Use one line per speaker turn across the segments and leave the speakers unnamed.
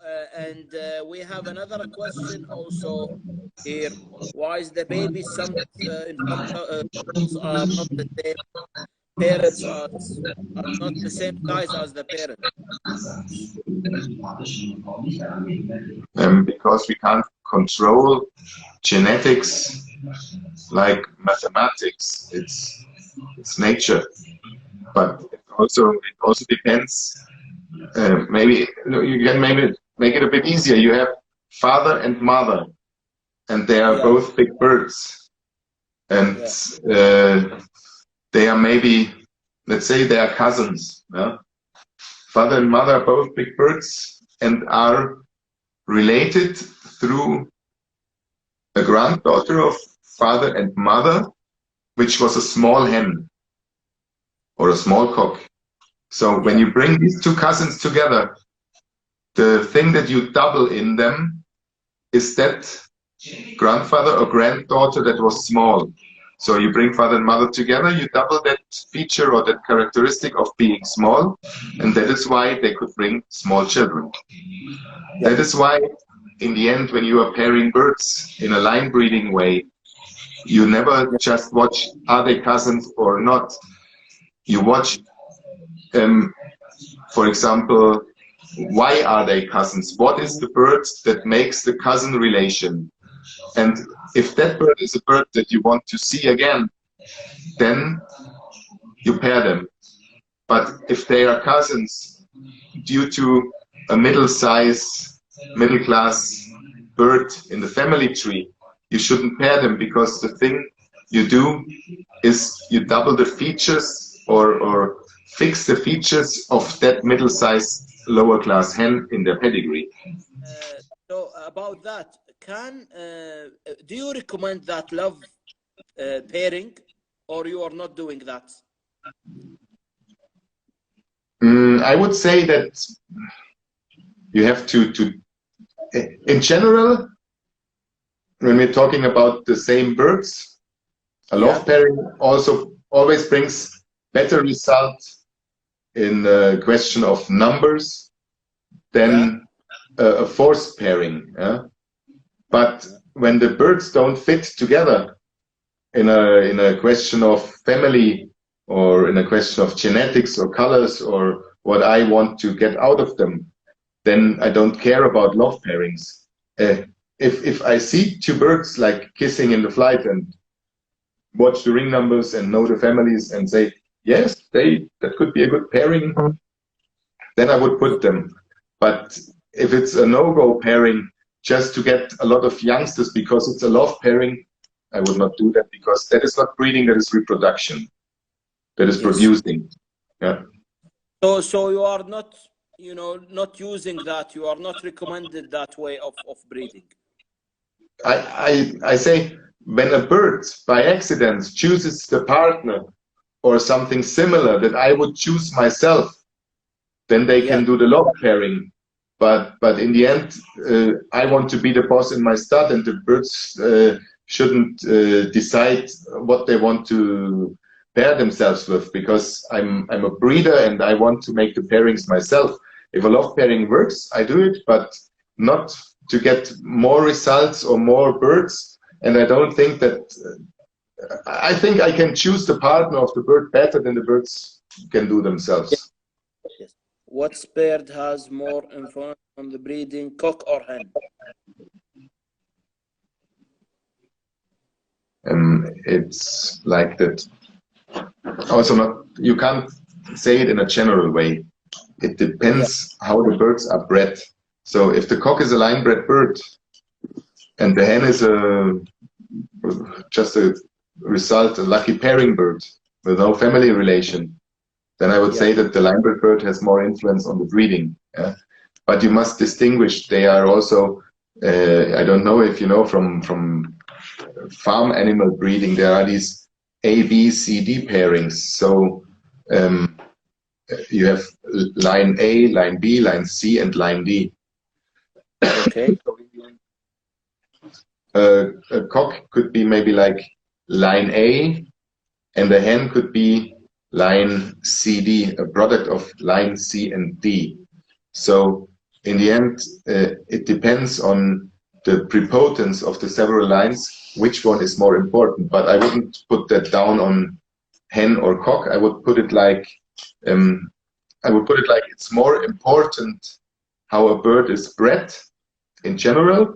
And we have another question also here. Why is the baby in some couples are not the same parents are not the same size as the parents?
Because we can't control genetics like mathematics. It's nature, but it also depends. Maybe you can maybe make it a bit easier. You have father and mother, and they are both big birds, and they are maybe, let's say, they are cousins. Yeah? Father and mother are both big birds and are related through a granddaughter of father and mother, which was a small hen or a small cock. So when you bring these two cousins together, the thing that you double in them is that grandfather or granddaughter that was small. So you bring father and mother together, you double that feature or that characteristic of being small, and that is why they could bring small children. That is why, in the end, when you are pairing birds in a line breeding way, you never just watch, are they cousins or not? You watch, for example, why are they cousins? What is the bird that makes the cousin relation? And if that bird is a bird that you want to see again, then you pair them. But if they are cousins, due to a middle-size, middle-class bird in the family tree, you shouldn't pair them, because the thing you do is you double the features or fix the features of that middle-sized, lower-class hen in their pedigree.
So about that, do you recommend that love pairing, or you are not doing that?
I would say that you have to in general, when we're talking about the same birds, a love pairing also always brings better results in the question of numbers than a forced pairing. But when the birds don't fit together in a question of family, or in a question of genetics or colors or what I want to get out of them, then I don't care about love pairings. If I see two birds like kissing in the flight and watch the ring numbers and know the families and say, yes, that could be a good pairing, then I would put them. But if it's a no-go pairing just to get a lot of youngsters because it's a love pairing, I would not do that, because that is not breeding, that is reproduction. That is producing. Yeah.
So you are not, not using that. You are not recommended that way of breeding.
I say, when a bird by accident chooses the partner or something similar that I would choose myself, then they can do the love pairing. But in the end, I want to be the boss in my stud, and the birds shouldn't decide what they want to pair themselves with, because I'm a breeder and I want to make the pairings myself. If a love pairing works, I do it, but not to get more results or more birds. And I don't think that, I think I can choose the partner of the bird better than the birds can do themselves.
Yes. What bird has more influence on the breeding, cock or hen?
It's like that. Also, you can't say it in a general way. It depends how the birds are bred. So if the cock is a line-bred bird and the hen is just a lucky pairing bird with no family relation, then I would say that the line-bred bird has more influence on the breeding. But you must distinguish. They are also, I don't know if you know from farm animal breeding, there are these A, B, C, D pairings. So you have line A, line B, line C, and line D.
Okay.
A cock could be maybe like line A, and the hen could be line CD, a product of line C and D. So in the end, it depends on the prepotence of the several lines, which one is more important. But I wouldn't put that down on hen or cock. I would put it like it's more important how a bird is bred in general,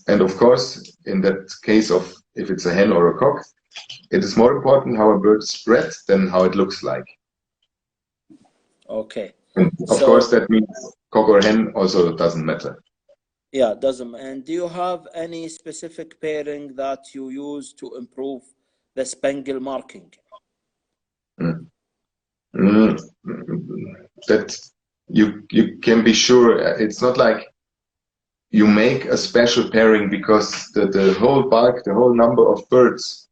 and of course, in that case of if it's a hen or a cock, it is more important how a bird is bred than how it looks like.
Okay.
And of course, that means cock or hen also doesn't matter.
Yeah, it doesn't. And do you have any specific pairing that you use to improve the spangle marking?
That you can be sure. It's not like you make a special pairing because the whole bulk, the whole number of birds,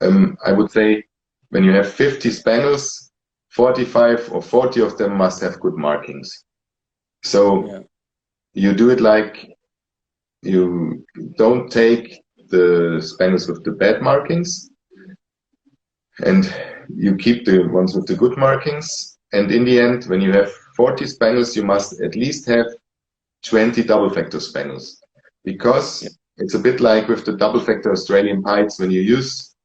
I would say when you have 50 spangles, 45 or 40 of them must have good markings. So yeah. You do it like you don't take the spangles with the bad markings and you keep the ones with the good markings. And in the end, when you have 40 spangles, you must at least have 20 double factor spangles, because it's a bit like with the double factor Australian pieds. When you use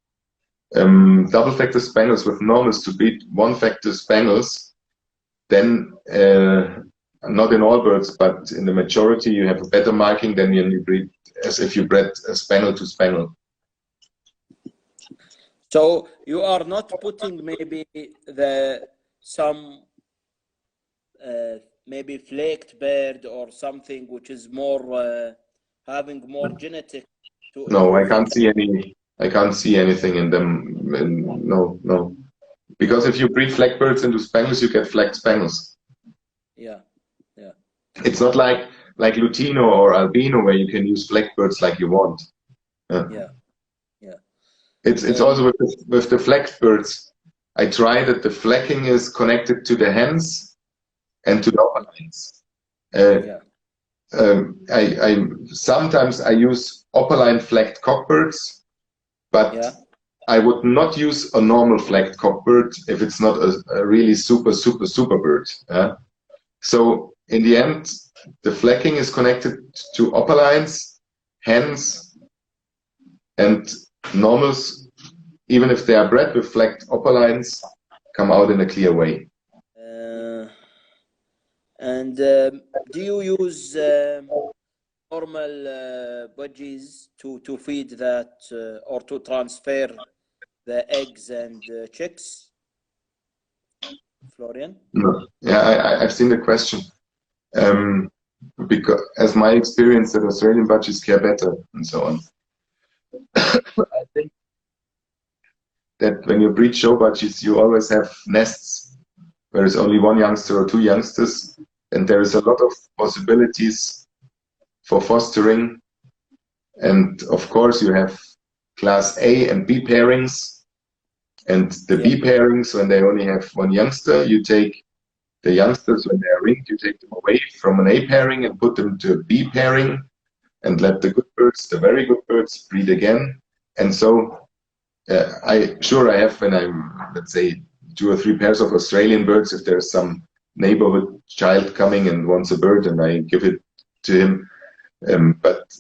double factor spangles with normals to beat one factor spangles, then not in all birds, but in the majority, you have a better marking than when you breed as if you bred a spangle to spangle.
So you are not putting maybe some maybe flaked bird or something which is more having more genetic.
No, I can't see any. I can't see anything in them. No, because if you breed flecked birds into spangles, you get flecked spangles.
Yeah.
It's not like Lutino or Albino where you can use flecked birds like you want.
Yeah.
It's also with the flecked birds. I try that the flecking is connected to the hens and to the upper lines. Sometimes I use opaline flecked cockbirds, but I would not use a normal flecked cockbird if it's not a really super bird. So in the end, the flecking is connected to opalines, hens, and normals, even if they are bred with flecked opalines, come out in a clear way.
Do you use normal budgies to feed that or to transfer the eggs and chicks, Florian?
No. Yeah, I've seen the question. Because as my experience that Australian budgies care better and so on. I think that when you breed show budgies, you always have nests where there's only one youngster or two youngsters, and there is a lot of possibilities for fostering. And of course, you have class A and B pairings, and the B pairings, when they only have one youngster, you take the youngsters, when they are ringed, you take them away from an A pairing and put them to a B pairing and let the good birds, the very good birds, breed again. And so I have, when I'm, let's say, 2 or 3 pairs of Australian birds, if there's some neighborhood child coming and wants a bird, and I give it to him. But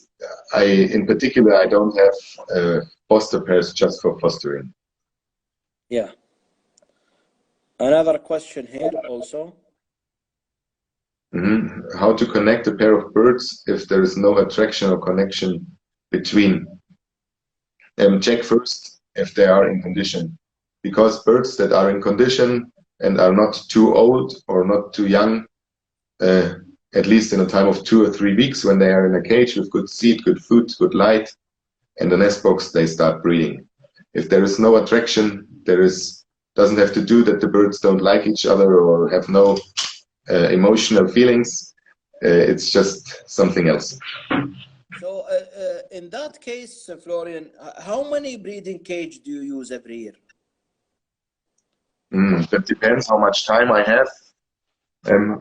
in particular, I don't have foster pairs just for fostering.
Yeah. Another question here also.
How to connect a pair of birds if there is no attraction or connection between. Check first if they are in condition, because birds that are in condition and are not too old or not too young, at least in a time of 2 or 3 weeks, when they are in a cage with good seed, good food, good light, and a nest box, they start breeding. If there is no attraction, doesn't have to do that the birds don't like each other or have no emotional feelings. It's just something else.
So in that case, Florian, how many breeding cage do you use every year?
That depends how much time I have.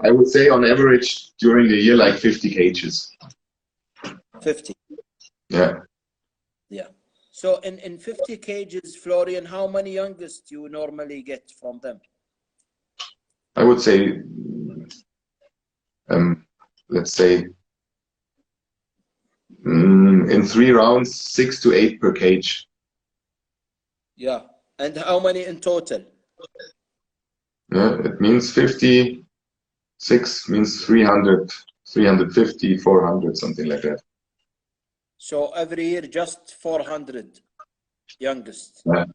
I would say on average during the year, like 50 cages.
50?
Yeah.
So in 50 cages, Florian, how many youngest do you normally get from them?
I would say let's say, in 3 rounds, 6 to 8 per cage.
Yeah. And how many in total?
It means 56 means 300, 350, 400, something like that.
So every year, just 400 youngest.
Yeah.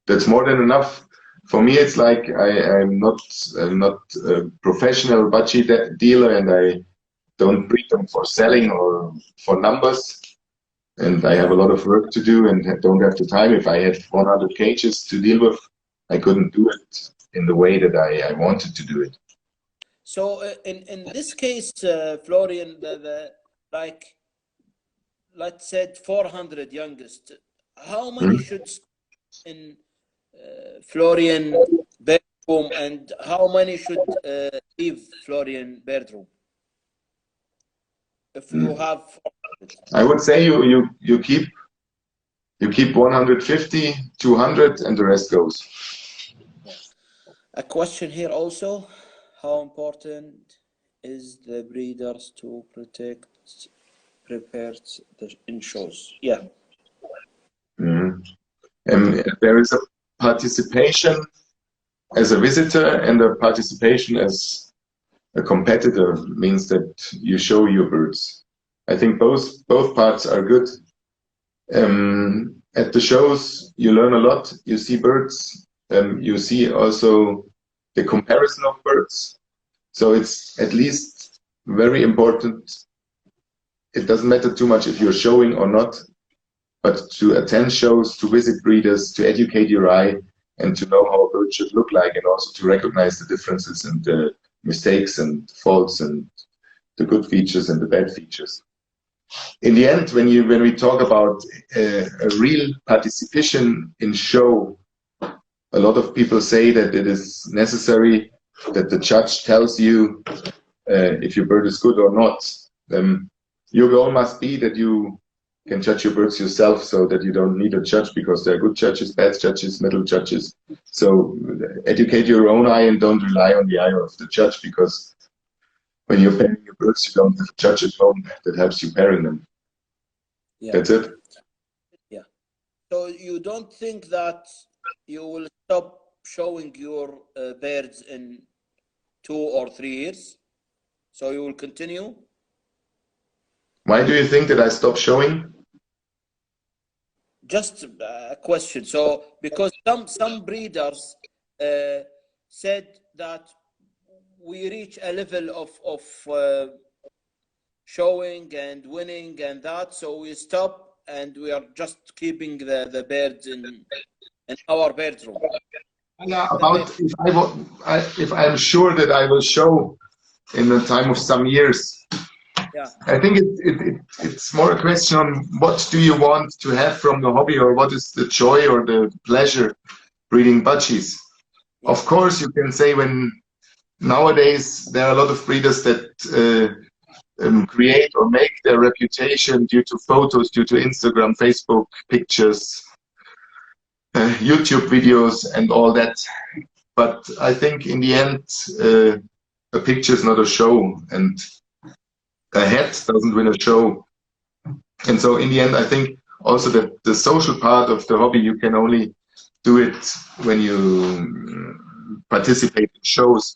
That's more than enough. For me, it's like I'm not a professional budgie dealer, and I don't breed them for selling or for numbers. And I have a lot of work to do and don't have the time. If I had 100 cages to deal with, I couldn't do it in the way that I wanted to do it.
So in this case, Florian, like, let's say 400 youngest, how many should in Florian bedroom, and how many should leave Florian bedroom? If you have 400.
I would say you keep 150, 200, and the rest goes.
A question here also: how important is the breeders to prepare in shows? Yeah.
And there is a participation as a visitor and a participation as a competitor. Means that you show your birds. I think both parts are good. At the shows, you learn a lot. You see birds. You see also the comparison of birds. So it's at least very important. It doesn't matter too much if you're showing or not, but to attend shows, to visit breeders, to educate your eye, and to know how a bird should look like, and also to recognize the differences and the mistakes and faults and the good features and the bad features. In the end, when we talk about a real participation in show, a lot of people say that it is necessary that the judge tells you if your bird is good or not. Your goal must be that you can judge your birds yourself, so that you don't need a judge, because there are good judges, bad judges, middle judges. So educate your own eye and don't rely on the eye of the judge, because when you're pairing your birds, you don't have a judge at home that helps you pairing them. Yeah. That's it.
Yeah. So you don't think that you will stop showing your birds in 2 or 3 years? So you will continue?
Why do you think that I stopped showing?
Just a question. So because some breeders said that we reach a level of showing and winning and that, so we stop and we are just keeping the birds in our bedroom.
Yeah, about if I'm sure that I will show in the time of some years.
Yeah.
I think it's more a question on what do you want to have from the hobby, or what is the joy or the pleasure breeding budgies. Yeah. Of course, you can say when nowadays there are a lot of breeders that create or make their reputation due to photos, due to Instagram, Facebook pictures, YouTube videos and all that. But I think in the end, a picture is not a show, and a hat doesn't win a show. And so in the end, I think also that the social part of the hobby, you can only do it when you participate in shows.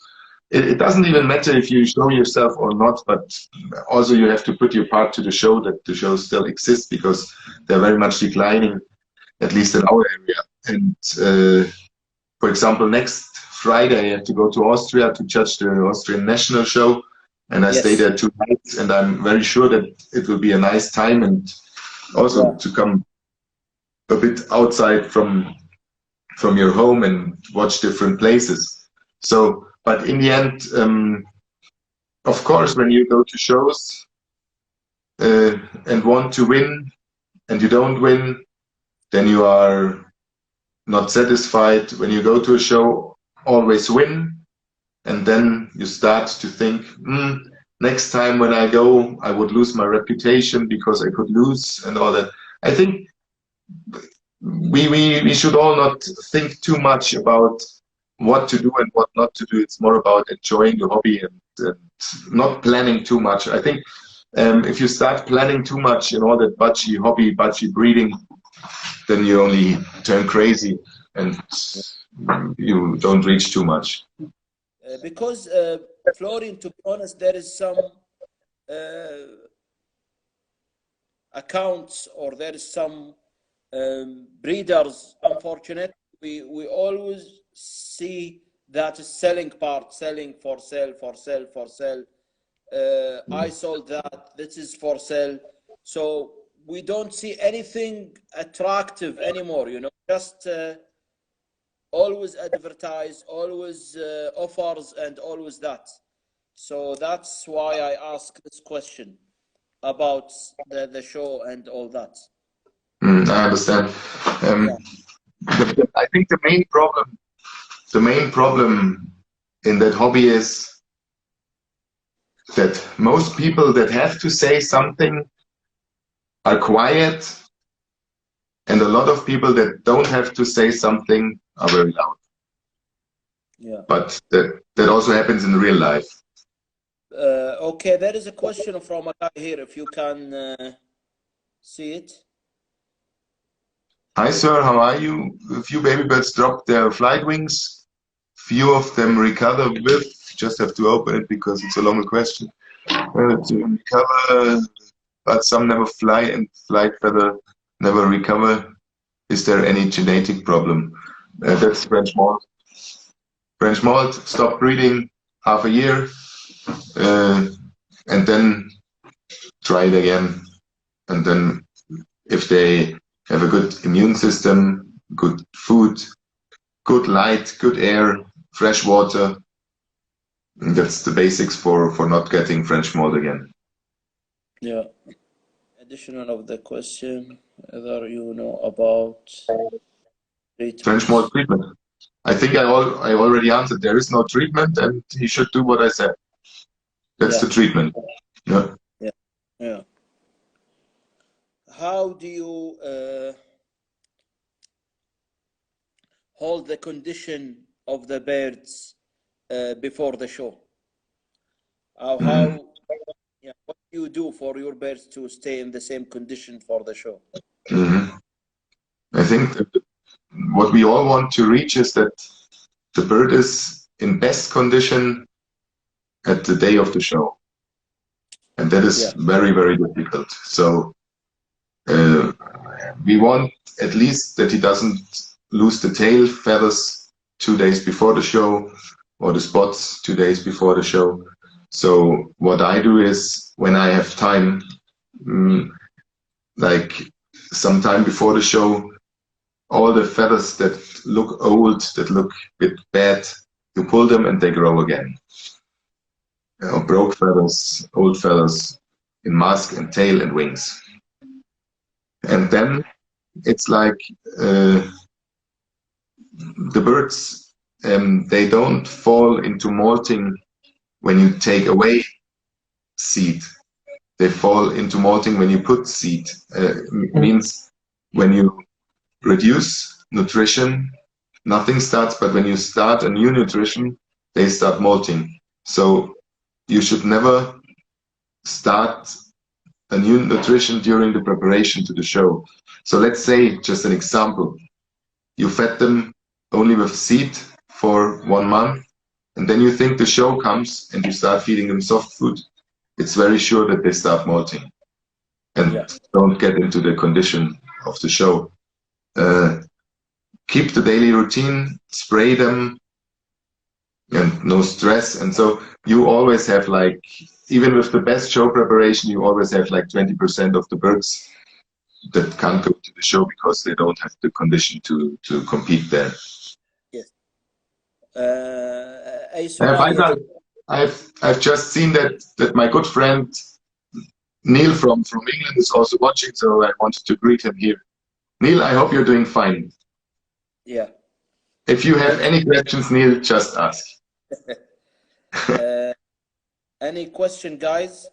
It doesn't even matter if you show yourself or not, but also you have to put your part to the show, that the show still exists, because they're very much declining, at least in our area. And for example, next Friday I have to go to Austria to judge the Austrian national show, and I stay there 2 nights, and I'm very sure that it will be a nice time, and also to come a bit outside from your home and watch different places. So, but in the end, of course, when you go to shows and want to win and you don't win, then you are not satisfied. When you go to a show, always win. And then you start to think, next time when I go, I would lose my reputation because I could lose and all that. I think we should all not think too much about what to do and what not to do. It's more about enjoying the hobby and not planning too much. I think if you start planning too much in all that budgie hobby, budgie breeding, then you only turn crazy and you don't reach too much.
Because Florian, to be honest, there is some accounts, or there is some breeders, unfortunately, we always see that selling part, selling for sale, for sale, for sale. I sold that, this is for sale. So we don't see anything attractive anymore, you know, just always advertise, always offers, and always that. So that's why I ask this question about the show and all that.
I understand. I think the main problem in that hobby is that most people that have to say something are quiet, and a lot of people that don't have to say something are very loud.
Yeah.
But that also happens in real life.
Okay, there is a question from a guy here, if you can see it.
Hi sir, how are you? A few baby birds dropped their flight wings. Few of them recover with, just have to open it because it's a longer question. To recover, but some never fly and flight feather never recover. Is there any genetic problem? That's French malt. French malt stopped breeding half a year, and then try it again. And then if they have a good immune system, good food, good light, good air, fresh water, that's the basics for not getting French malt again.
Yeah. Additional of the question, whether you know about
French malt treatment. I think I already answered. There is no treatment, and he should do what I said. That's the treatment. Yeah.
Yeah. Yeah. How do you hold the condition of the birds before the show? Yeah, what do you do for your birds to stay in the same condition for the show?
I think what we all want to reach is that the bird is in best condition at the day of the show. And that is very, very difficult. So we want at least that he doesn't lose the tail feathers 2 days before the show, or the spots 2 days before the show. So what I do is, when I have time, like sometime before the show, all the feathers that look old, that look a bit bad, you pull them and they grow again. Broke feathers, old feathers in mask and tail and wings. And then it's like the birds, they don't fall into molting when you take away seed. They fall into molting when you put seed. Means when you reduce nutrition, nothing starts, but when you start a new nutrition, they start molting. So you should never start a new nutrition during the preparation to the show. So let's say, just an example, you fed them only with seed for 1 month, and then you think the show comes and you start feeding them soft food. It's very sure that they start molting and don't get into the condition of the show. Keep the daily routine, spray them, and no stress. And so you always have, like, even with the best show preparation, you always have like 20% of the birds that can't go to the show because they don't have the condition to compete there.
Yes.
I've just seen that my good friend Neil from England is also watching, so I wanted to greet him here. Neil, I hope you're doing fine.
Yeah.
If you have any questions, Neil, just ask.
Any question, guys,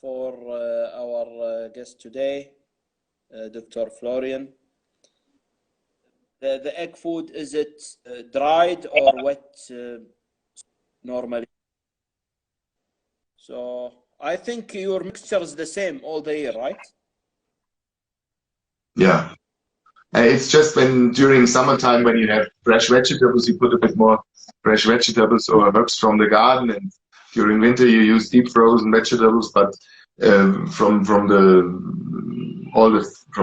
for our guest today, Dr. Florian? The egg food, is it dried or wet normally? So I think your mixture is the same all the year, right?
Yeah. It's just when during summertime when you have fresh vegetables, you put a bit more fresh vegetables or herbs from the garden, and during winter you use deep frozen vegetables, but from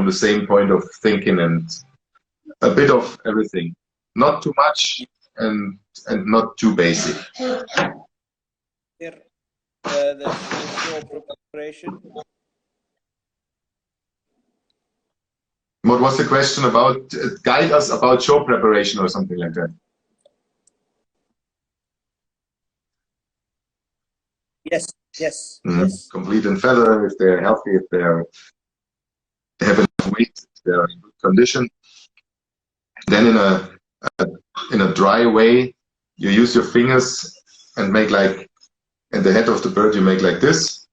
the same point of thinking, and a bit of everything, not too much and not too basic.
Here, the show preparation.
What was the question about? Guide us about show preparation or something like that.
Yes, yes, yes.
Complete and feather, if they're healthy, if they have enough weight, if they're in good condition. Then in a dry way, you use your fingers and make like, in the head of the bird, you make like this.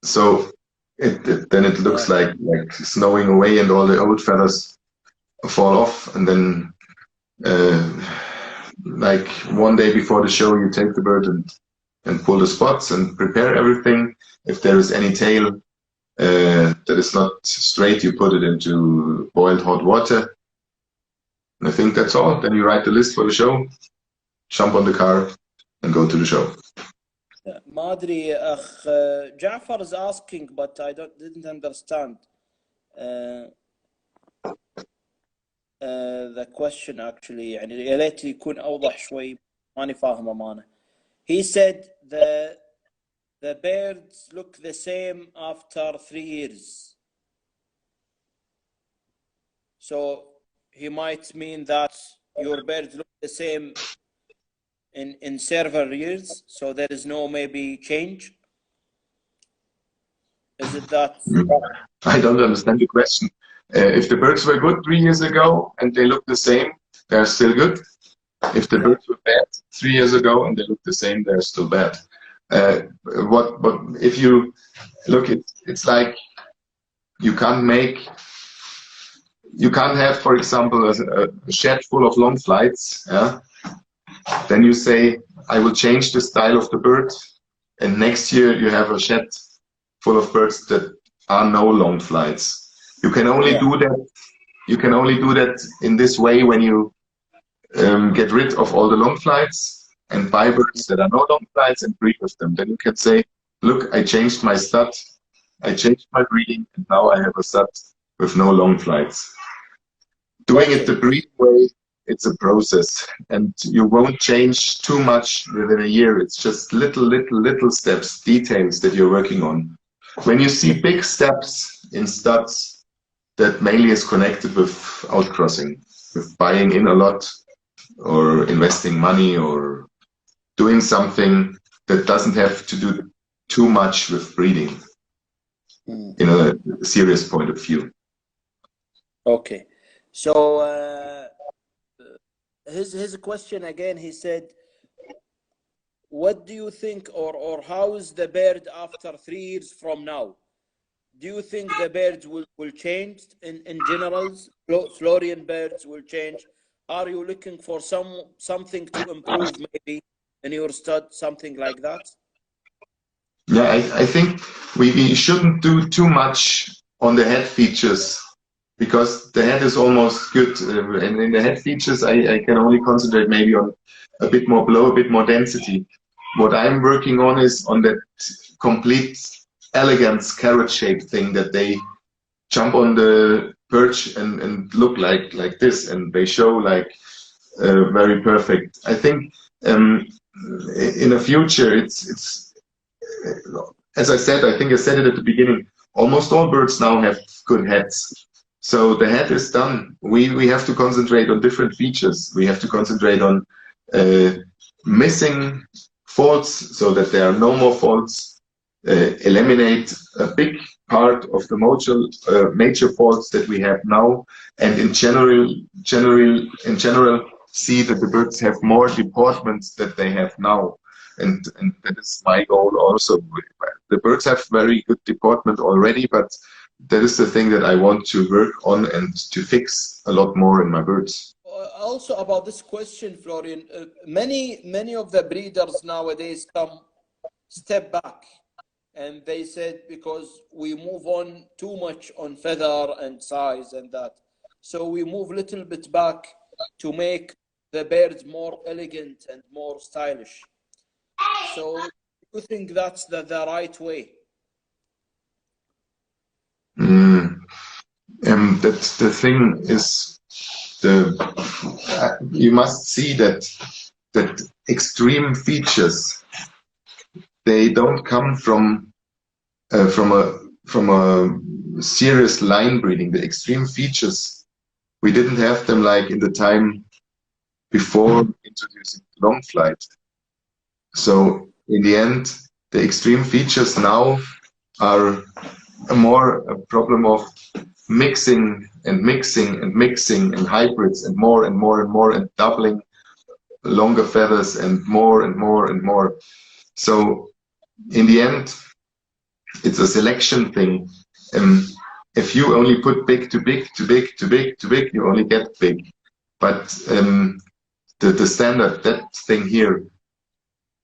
So then it looks like snowing away, and all the old feathers fall off. And then like one day before the show, you take the bird and pull the spots and prepare everything. If there is any tail that is not straight, you put it into boiled hot water. And I think that's all. Then you write the list for the show, jump on the car, and go to the show.
ما أدري أخ جعفر is asking, but I didn't understand the question actually. يعني يا ليت يكون أوضح شوي، ماني فاهم أمانة. He said the birds look the same after 3 years. So he might mean that your birds look the same in several years, so there is no maybe change. Is it that?
I don't understand the question. If the birds were good 3 years ago and they look the same, they're still good. If the birds were bad 3 years ago and they look the same, they're still bad. What if you look, it's like you can't have, for example, a shed full of long flights. Yeah? Then you say, I will change the style of the bird, and next year you have a shed full of birds that are no long flights. You can only do that. You can only do that in this way when you get rid of all the long flights and buy birds that are no long flights and breed with them. Then you can say, look, I changed my stud, I changed my breeding, and now I have a stud with no long flights. Doing it the breed way, it's a process, and you won't change too much within a year. It's just little steps, details that you're working on. When you see big steps in studs, that mainly is connected with outcrossing, with buying in a lot, or investing money, or doing something that doesn't have to do too much with breeding in a serious point of view.
Okay, so his question again, he said, what do you think, or how is the bird after 3 years from now? Do you think the birds will change in general? Florian birds will change? Are you looking for something to improve maybe in your stud, something like that?
Yeah, I think we shouldn't do too much on the head features, because the head is almost good. And in the head features, I can only concentrate maybe on a bit more blow, a bit more density. What I'm working on is on that complete elegance carrot shape thing, that they jump on the perch and look like this, and they show like very perfect. I think in the future, it's as I said, I think I said it at the beginning, almost all birds now have good heads. So the head is done. We have to concentrate on different features. We have to concentrate on missing faults, so that there are no more faults. Eliminate a big part of the major faults that we have now, and in general, see that the birds have more deportments that they have now, and that is my goal also. The birds have very good deportment already, but that is the thing that I want to work on and to fix a lot more in my birds.
Also about this question, Florian, many of the breeders nowadays come step back. And they said, because we move on too much on feather and size and that. So we move a little bit back to make the birds more elegant and more stylish. So do you think that's the right way?
That's the thing is, you must see that extreme features, they don't come from a serious line breeding. The extreme features, we didn't have them like in the time before introducing long flight. So in the end, the extreme features now are more a problem of mixing and mixing and mixing and hybrids and more and more and more and doubling longer feathers and more and more and more. So in the end, it's a selection thing. If you only put big to big to big to big to big, you only get big. But the standard, that thing here,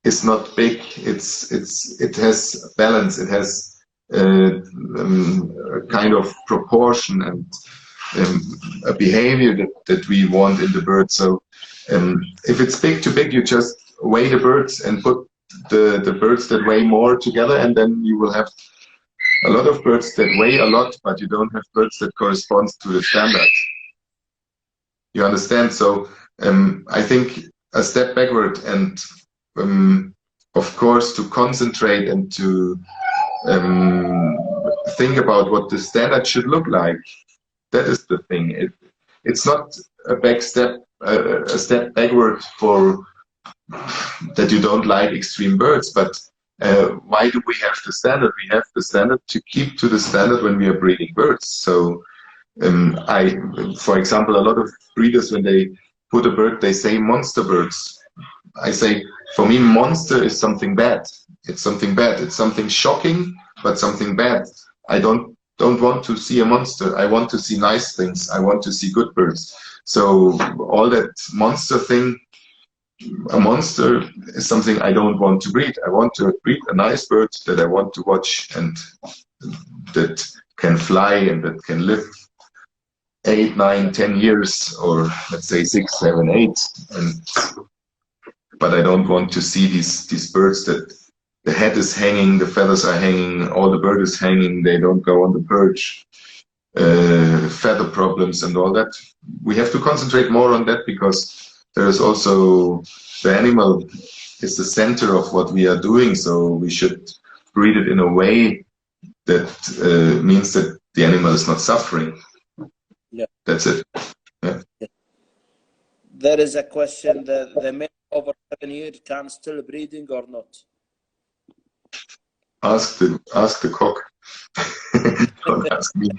is not big. It has balance. It has a kind of proportion and a behavior that we want in the bird. So if it's big to big, you just weigh the birds and put the birds that weigh more together, and then you will have a lot of birds that weigh a lot, but you don't have birds that correspond to the standard. You understand? So I think a step backward and of course to concentrate and to think about what the standard should look like. That is the thing. It's not a step backward for that you don't like extreme birds, but why do we have the standard? We have the standard to keep to the standard when we are breeding birds. So for example, a lot of breeders, when they put a bird, they say monster birds. I say, for me, monster is something bad. It's something bad. It's something shocking, but something bad. I don't want to see a monster. I want to see nice things. I want to see good birds. So all that monster thing, a monster is something I don't want to breed. I want to breed a nice bird that I want to watch and that can fly and that can live 8, 9, 10 years, or let's say 6, 7, 8. But I don't want to see these birds that the head is hanging, the feathers are hanging, all the bird is hanging, they don't go on the perch, feather problems and all that. We have to concentrate more on that, because there is also the animal is the center of what we are doing. So we should breed it in a way that means that the animal is not suffering.
Yeah,
that's it. Yeah.
There is a question: the male over 7 years can still breeding or not?
Ask the cock. Don't ask me.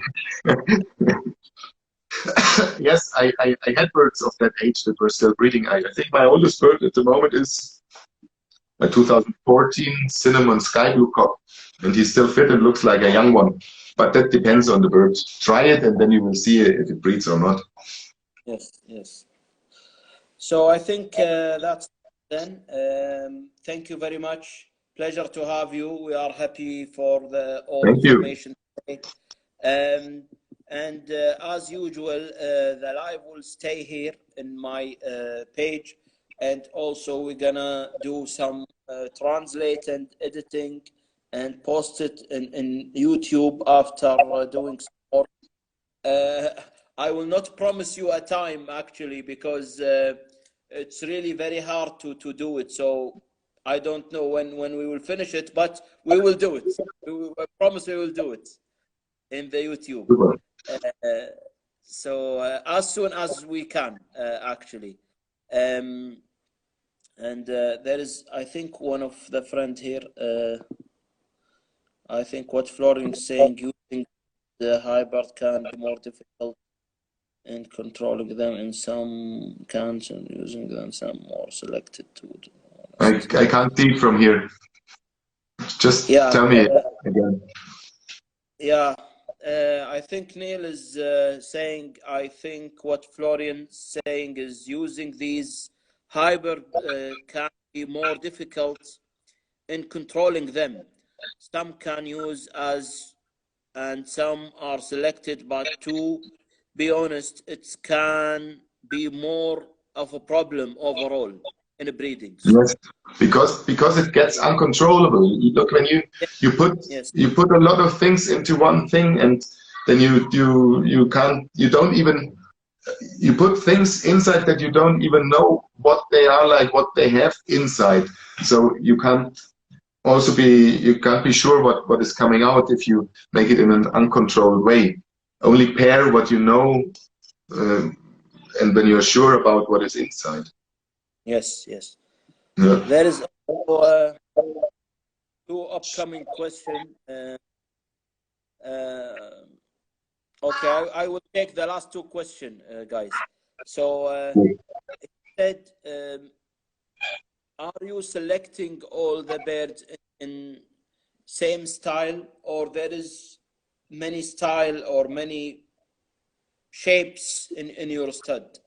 Yes, I had birds of that age that were still breeding. I think my oldest bird at the moment is a 2014 cinnamon sky blue cock, and he's still fit and looks like a young one. But that depends on the bird. Try it, and then you will see if it breeds or not.
Yes, yes. So I think that's then. Thank you very much. Pleasure to have you. We are happy for all the information today. And as usual, the live will stay here in my page, and also we're gonna do some translate and editing and post it in YouTube after doing some more. I will not promise you a time, actually, because it's really very hard to do it. So I don't know when we will finish it, but we will do it. I promise we will do it in the YouTube. So as soon as we can, actually. And there is, I think, one of the friend here. I think what Florian is saying, using the hybrid can be more difficult in controlling them in some cans, and using them some more selected to.
I can't see from here. Just tell me again.
Yeah, I think Neil is saying, I think what Florian is saying is using these hybrid can be more difficult in controlling them. Some can use as, and some are selected, but to be honest, it can be more of a problem overall in the breedings.
Yes, because it gets uncontrollable. Look, when you put a lot of things into one thing, and then you put things inside that you don't even know what they are like, what they have inside. So you can't be sure what is coming out if you make it in an uncontrolled way. Only pair what you know, and when you're sure about what is inside.
Yes, yes.
Yeah.
There is also, two upcoming questions. Okay, I will take the last two questions, guys. So it said, are you selecting all the birds in same style, or there is many style or many shapes in your stud?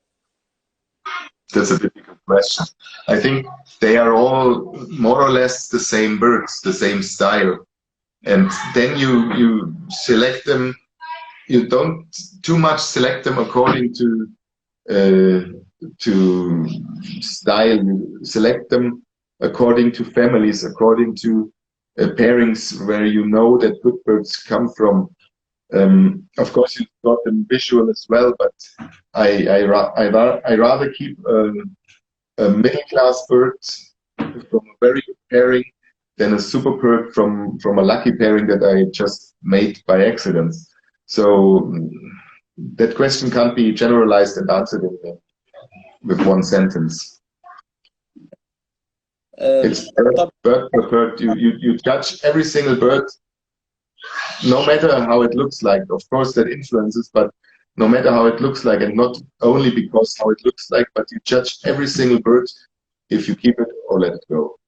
That's a difficult question. I think they are all more or less the same birds, the same style. And then you select them. You don't too much select them according to style. You select them according to families, according to pairings where you know that good birds come from. Of course, you got them visual as well, but I rather keep a middle class bird from a very good pairing than a super bird from a lucky pairing that I just made by accident. So that question can't be generalized and answered with one sentence. It's bird per bird. You judge every single bird, no matter how it looks like. Of course, that influences, but no matter how it looks like, and not only because how it looks like, but you judge every single bird if you keep it or let it go.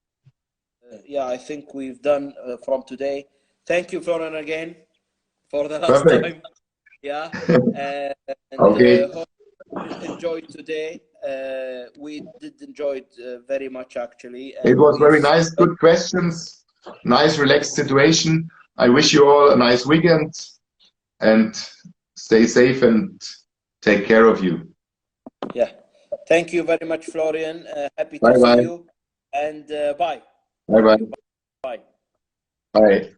Yeah, I think we've done from today. Thank you, Florian, again for the last time. Yeah. And
okay.
Hope you enjoyed today. We did enjoy it very much, actually. And
it was very nice, good questions, nice relaxed situation. I wish you all a nice weekend, and stay safe and take care of you.
Yeah. Thank you very much, Florian. Happy to
Bye-bye.
see you. And bye.
Bye-bye.
Bye.
Bye.